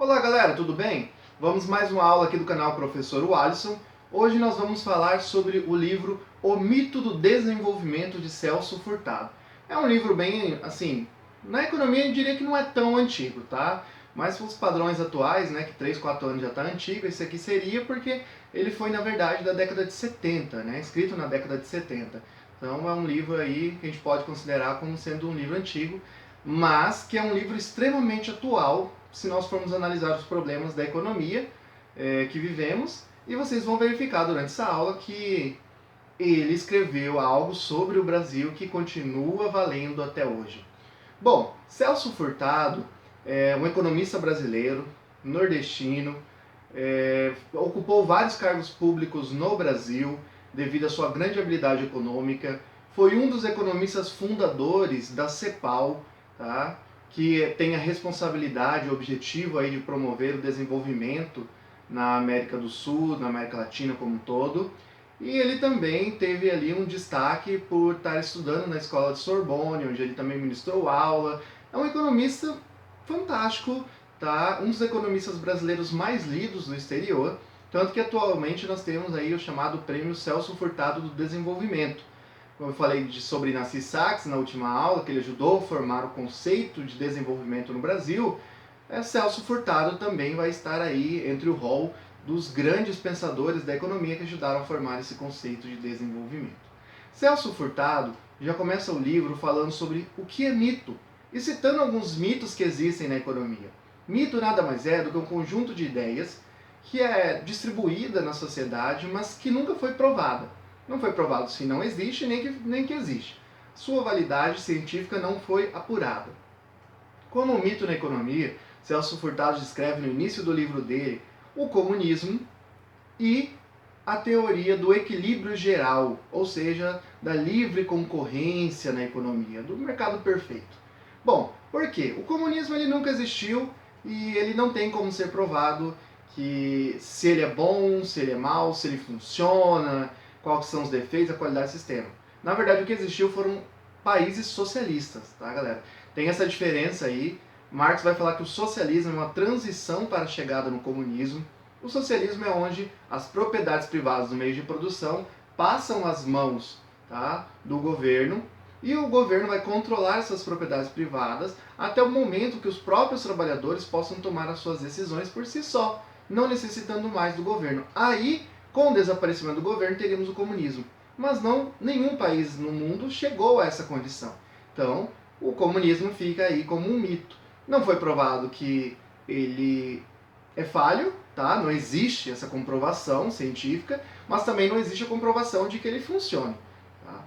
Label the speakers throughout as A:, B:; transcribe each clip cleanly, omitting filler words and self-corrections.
A: Olá galera, tudo bem? Vamos mais uma aula aqui do canal Professor Alisson. Hoje nós vamos falar sobre o livro O Mito do Desenvolvimento de Celso Furtado. É um livro bem, assim, na economia eu diria que não é tão antigo, tá? Mas os padrões atuais, né, que 3, 4 anos já está antigo, esse aqui seria porque ele foi na verdade da década de 70, né? Escrito na década de 70. Então é um livro aí que a gente pode considerar como sendo um livro antigo, mas que é um livro extremamente atual se nós formos analisar os problemas da economia que vivemos, e vocês vão verificar durante essa aula que ele escreveu algo sobre o Brasil que continua valendo até hoje. Bom, Celso Furtado é um economista brasileiro, nordestino, ocupou vários cargos públicos no Brasil devido à sua grande habilidade econômica, foi um dos economistas fundadores da CEPAL, tá? Que tem a responsabilidade e o objetivo aí de promover o desenvolvimento na América do Sul, na América Latina como um todo. E ele também teve ali um destaque por estar estudando na escola de Sorbonne, onde ele também ministrou aula. É um economista fantástico, tá? Um dos economistas brasileiros mais lidos no exterior, tanto que atualmente nós temos aí o chamado Prêmio Celso Furtado do Desenvolvimento. Como eu falei sobre Narcís Sachs na última aula, que ele ajudou a formar o conceito de desenvolvimento no Brasil, Celso Furtado também vai estar aí entre o rol dos grandes pensadores da economia que ajudaram a formar esse conceito de desenvolvimento. Celso Furtado já começa o livro falando sobre o que é mito e citando alguns mitos que existem na economia. Mito nada mais é do que um conjunto de ideias que é distribuída na sociedade, mas que nunca foi provada. Não foi provado se não existe, nem que existe. Sua validade científica não foi apurada. Como um mito na economia, Celso Furtado descreve no início do livro dele o comunismo e a teoria do equilíbrio geral, ou seja, da livre concorrência na economia, do mercado perfeito. Bom, por quê? O comunismo ele nunca existiu e ele não tem como ser provado que se ele é bom, se ele é mau, se ele funciona, quais são os defeitos, a qualidade do sistema. Na verdade, o que existiu foram países socialistas, tá, galera? Tem essa diferença aí. Marx vai falar que o socialismo é uma transição para a chegada no comunismo. O socialismo é onde as propriedades privadas do meio de produção passam às mãos, tá, do governo, e o governo vai controlar essas propriedades privadas até o momento que os próprios trabalhadores possam tomar as suas decisões por si só, não necessitando mais do governo. Aí, com o desaparecimento do governo, teríamos o comunismo. Mas não, nenhum país no mundo chegou a essa condição. Então, o comunismo fica aí como um mito. Não foi provado que ele é falho, tá? Não existe essa comprovação científica, mas também não existe a comprovação de que ele funcione. Tá?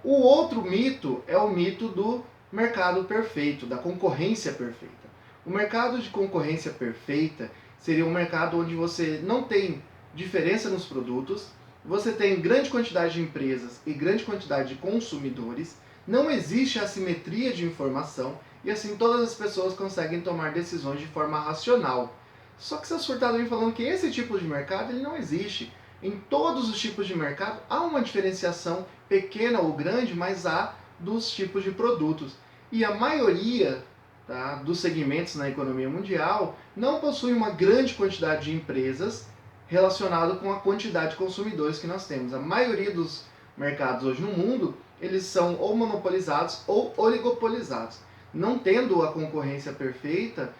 A: O outro mito é o mito do mercado perfeito, da concorrência perfeita. O mercado de concorrência perfeita seria um mercado onde você não tem diferença nos produtos, você tem grande quantidade de empresas e grande quantidade de consumidores, não existe assimetria de informação e assim todas as pessoas conseguem tomar decisões de forma racional. Só que Celso Furtado vem falando que esse tipo de mercado ele não existe. Em todos os tipos de mercado há uma diferenciação pequena ou grande, mas há dos tipos de produtos. E a maioria, tá, dos segmentos na economia mundial não possui uma grande quantidade de empresas relacionado com a quantidade de consumidores que nós temos. A maioria dos mercados hoje no mundo, eles são ou monopolizados ou oligopolizados. Não tendo a concorrência perfeita,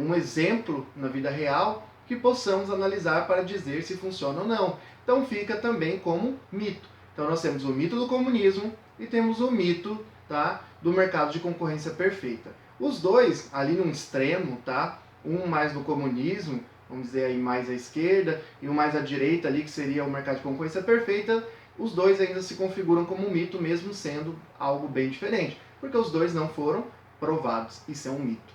A: um exemplo na vida real que possamos analisar para dizer se funciona ou não. Então fica também como mito. Então nós temos o mito do comunismo e temos o mito, tá, do mercado de concorrência perfeita. Os dois, ali num extremo, tá, um mais do comunismo, vamos dizer aí mais à esquerda, e um mais à direita ali, que seria o mercado de concorrência perfeita, os dois ainda se configuram como um mito, mesmo sendo algo bem diferente, porque os dois não foram provados, isso é um mito.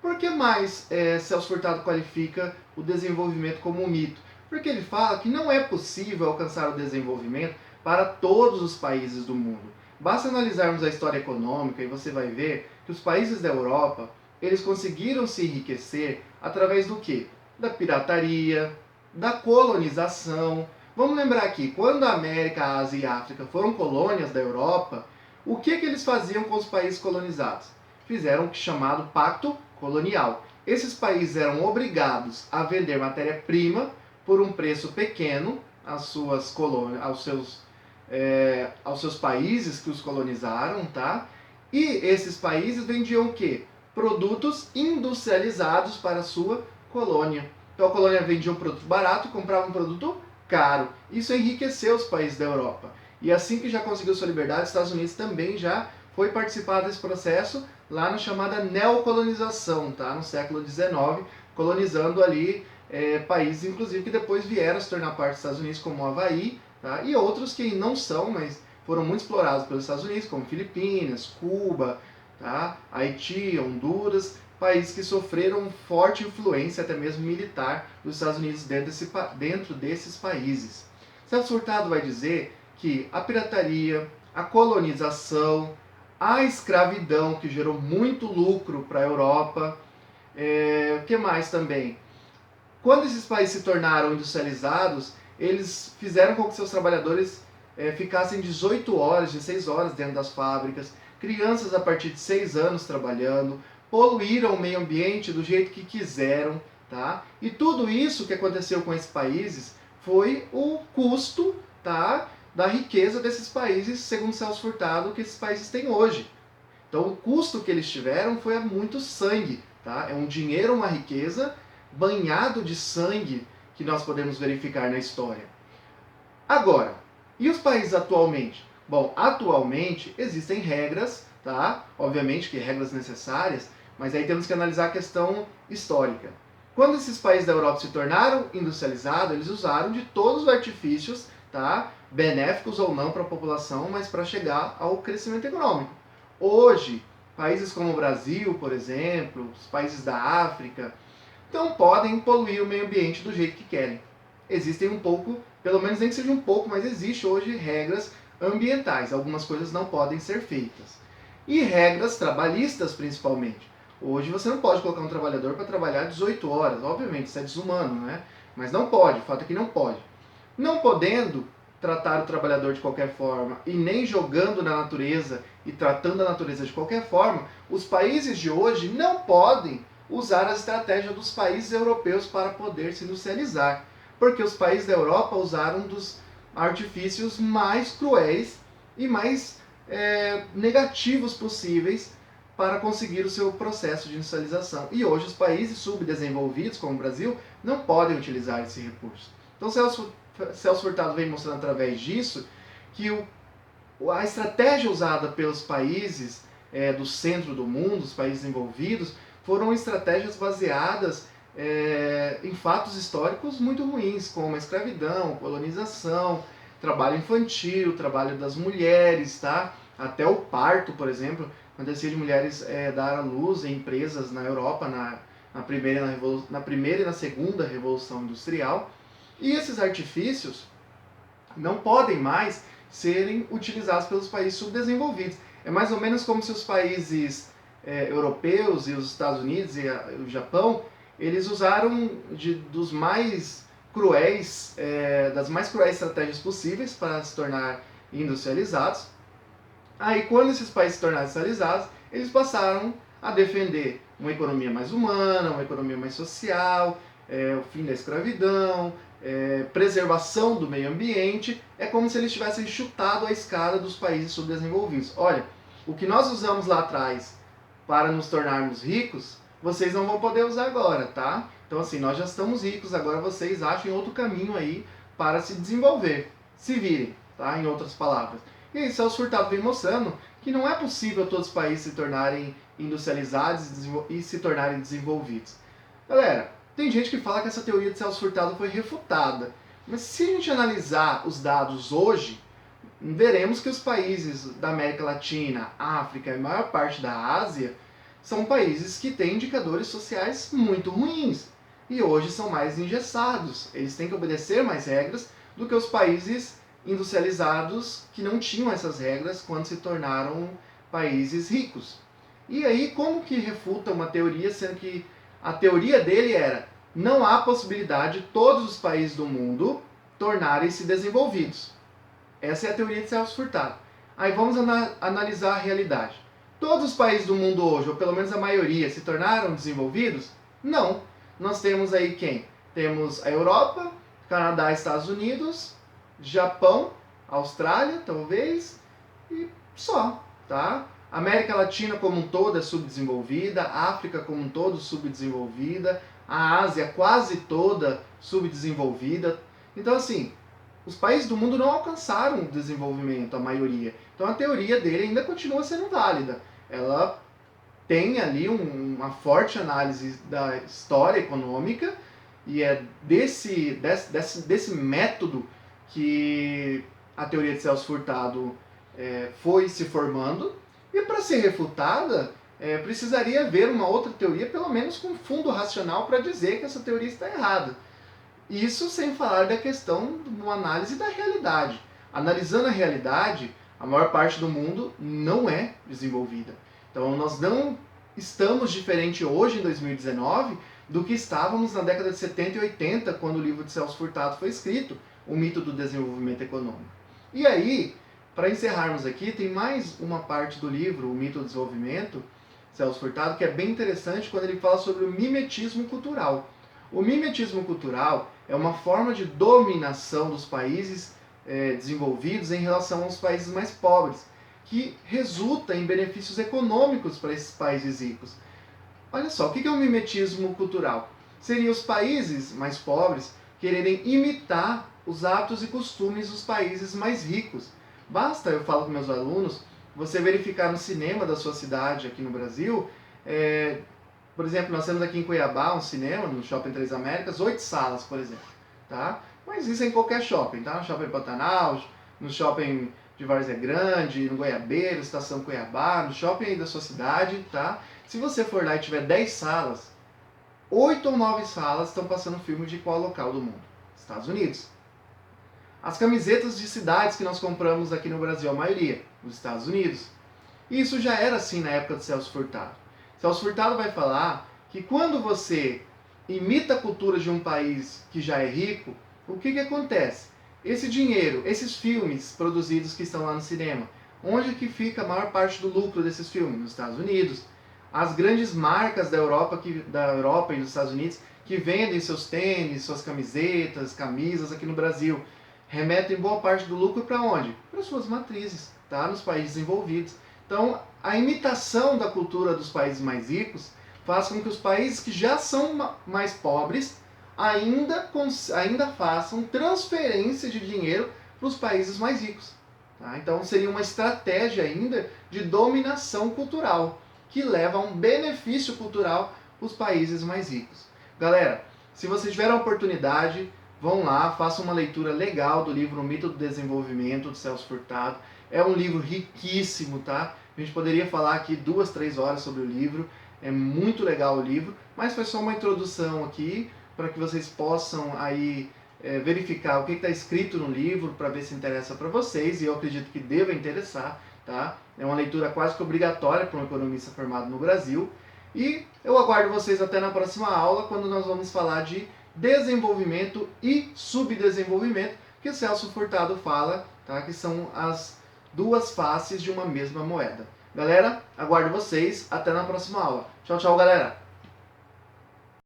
A: Por que mais Celso Furtado qualifica o desenvolvimento como um mito? Porque ele fala que não é possível alcançar o desenvolvimento para todos os países do mundo. Basta analisarmos a história econômica e você vai ver que os países da Europa, eles conseguiram se enriquecer através do quê? Da pirataria, da colonização. Vamos lembrar aqui, quando a América, a Ásia e a África foram colônias da Europa, o que eles faziam com os países colonizados? Fizeram o chamado Pacto Colonial. esses países eram obrigados a vender matéria-prima por um preço pequeno às suas colônias, aos seus países que os colonizaram, tá? E esses países vendiam o quê? Produtos industrializados para a sua colônia. Então a colônia vendia um produto barato e comprava um produto caro. Isso enriqueceu os países da Europa. E assim que já conseguiu sua liberdade, os Estados Unidos também já foi participar desse processo lá na chamada neocolonização, tá? No século XIX, colonizando ali países, inclusive, que depois vieram a se tornar parte dos Estados Unidos, como o Havaí, tá? E outros que não são, mas foram muito explorados pelos Estados Unidos, como Filipinas, Cuba, tá? Haiti, Honduras, países que sofreram forte influência, até mesmo militar, dos Estados Unidos dentro desses países. Celso Furtado vai dizer que a pirataria, a colonização, a escravidão, que gerou muito lucro para a Europa, o que mais também? Quando esses países se tornaram industrializados, eles fizeram com que seus trabalhadores ficassem 18 horas, 16 horas dentro das fábricas, crianças a partir de 6 anos trabalhando, poluíram o meio ambiente do jeito que quiseram, tá? E tudo isso que aconteceu com esses países foi o custo, tá, da riqueza desses países, segundo Celso Furtado, que esses países têm hoje. Então o custo que eles tiveram foi muito sangue, tá? É um dinheiro, uma riqueza banhado de sangue que nós podemos verificar na história. Agora, e os países atualmente? Bom, atualmente existem regras, tá? Obviamente que regras necessárias, mas aí temos que analisar a questão histórica. Quando esses países da Europa se tornaram industrializados, eles usaram de todos os artifícios, tá? Benéficos ou não para a população, mas para chegar ao crescimento econômico. Hoje, países como o Brasil, por exemplo, os países da África, não podem poluir o meio ambiente do jeito que querem. Existem um pouco, pelo menos nem que seja um pouco, mas existe hoje regras ambientais. Algumas coisas não podem ser feitas. E regras trabalhistas, principalmente. Hoje você não pode colocar um trabalhador para trabalhar 18 horas. Obviamente, isso é desumano, né? Mas não pode, o fato é que não pode. Não podendo tratar o trabalhador de qualquer forma e nem jogando na natureza e tratando a natureza de qualquer forma, os países de hoje não podem usar a estratégia dos países europeus para poder se industrializar. Porque os países da Europa usaram um dos artifícios mais cruéis e mais negativos possíveis para conseguir o seu processo de industrialização. E hoje os países subdesenvolvidos, como o Brasil, não podem utilizar esse recurso. Então Celso Furtado vem mostrando através disso que a estratégia usada pelos países do centro do mundo, os países envolvidos, foram estratégias baseadas em fatos históricos muito ruins, como a escravidão, colonização, trabalho infantil, trabalho das mulheres, tá? Até o parto, por exemplo, acontecia de mulheres dar à luz em empresas na Europa na primeira e na segunda Revolução Industrial. E esses artifícios não podem mais serem utilizados pelos países subdesenvolvidos. É mais ou menos como se os países europeus e os Estados Unidos e o Japão, eles usaram das mais cruéis estratégias possíveis para se tornar industrializados. Aí, quando esses países se tornaram industrializados, eles passaram a defender uma economia mais humana, uma economia mais social, o fim da escravidão, preservação do meio ambiente. É como se eles tivessem chutado a escada dos países subdesenvolvidos. Olha, o que nós usamos lá atrás para nos tornarmos ricos, vocês não vão poder usar agora, tá? Então assim, nós já estamos ricos, agora vocês achem outro caminho aí para se desenvolver. Se virem, tá? Em outras palavras. E aí Celso Furtado vem mostrando que não é possível todos os países se tornarem industrializados e se tornarem desenvolvidos. Galera, tem gente que fala que essa teoria de Celso Furtado foi refutada. Mas se a gente analisar os dados hoje, veremos que os países da América Latina, África e a maior parte da Ásia são países que têm indicadores sociais muito ruins. E hoje são mais engessados. Eles têm que obedecer mais regras do que os países industrializados que não tinham essas regras quando se tornaram países ricos. E aí, como que refuta uma teoria, sendo que a teoria dele era: não há possibilidade de todos os países do mundo tornarem-se desenvolvidos. Essa é a teoria de Celso Furtado. Aí vamos analisar a realidade. Todos os países do mundo hoje, ou pelo menos a maioria, se tornaram desenvolvidos? Não. Nós temos aí quem? Temos a Europa, Canadá, Estados Unidos, Japão, Austrália, talvez, e só, tá? América Latina como um todo é subdesenvolvida, a África como um todo subdesenvolvida, a Ásia quase toda subdesenvolvida. Então, assim, os países do mundo não alcançaram o desenvolvimento, a maioria. Então, a teoria dele ainda continua sendo válida. Ela tem ali uma forte análise da história econômica e é desse método que a teoria de Celso Furtado foi se formando. E para ser refutada, precisaria haver uma outra teoria, pelo menos com fundo racional, para dizer que essa teoria está errada. Isso sem falar da questão de uma análise da realidade. Analisando a realidade, a maior parte do mundo não é desenvolvida. Então nós não estamos diferente hoje, em 2019, do que estávamos na década de 70 e 80, quando o livro de Celso Furtado foi escrito, O Mito do Desenvolvimento Econômico. E aí, para encerrarmos aqui, tem mais uma parte do livro, O Mito do Desenvolvimento, Celso Furtado, que é bem interessante quando ele fala sobre o mimetismo cultural. O mimetismo cultural é uma forma de dominação dos países desenvolvidos em relação aos países mais pobres, que resulta em benefícios econômicos para esses países ricos. Olha só, o que é o mimetismo cultural? Seriam os países mais pobres quererem imitar os hábitos e costumes dos países mais ricos. Basta, eu falo com meus alunos, você verificar no cinema da sua cidade aqui no Brasil, por exemplo, nós temos aqui em Cuiabá um cinema, no Shopping Três Américas, 8 salas, por exemplo. Tá? Mas isso é em qualquer shopping, tá? No Shopping Pantanal, no Shopping de Várzea Grande, no Goiabeiro, Estação Cuiabá, no shopping aí da sua cidade, tá? Se você for lá e tiver 10 salas, 8 ou 9 salas estão passando filme de qual local do mundo? Estados Unidos. As camisetas de cidades que nós compramos aqui no Brasil, a maioria, nos Estados Unidos. E isso já era assim na época de Celso Furtado. Celso Furtado vai falar que quando você imita a cultura de um país que já é rico, o que acontece? Esse dinheiro, esses filmes produzidos que estão lá no cinema, onde que fica a maior parte do lucro desses filmes? Nos Estados Unidos. As grandes marcas da Europa e dos Estados Unidos que vendem seus tênis, suas camisetas, camisas aqui no Brasil, remetem boa parte do lucro para onde? Para suas matrizes, tá? Nos países desenvolvidos. Então, a imitação da cultura dos países mais ricos faz com que os países que já são mais pobres ainda façam transferência de dinheiro para os países mais ricos. Tá? Então seria uma estratégia ainda de dominação cultural, que leva a um benefício cultural para os países mais ricos. Galera, se vocês tiverem a oportunidade, vão lá, façam uma leitura legal do livro O Mito do Desenvolvimento, de Celso Furtado. É um livro riquíssimo, tá? A gente poderia falar aqui 2, 3 horas sobre o livro. É muito legal o livro, mas foi só uma introdução aqui, para que vocês possam aí verificar o que está escrito no livro, para ver se interessa para vocês, e eu acredito que deva interessar, tá? É uma leitura quase que obrigatória para um economista formado no Brasil, e eu aguardo vocês até na próxima aula, quando nós vamos falar de desenvolvimento e subdesenvolvimento, que o Celso Furtado fala, tá? Que são as duas faces de uma mesma moeda. Galera, aguardo vocês, até na próxima aula. Tchau, tchau, galera!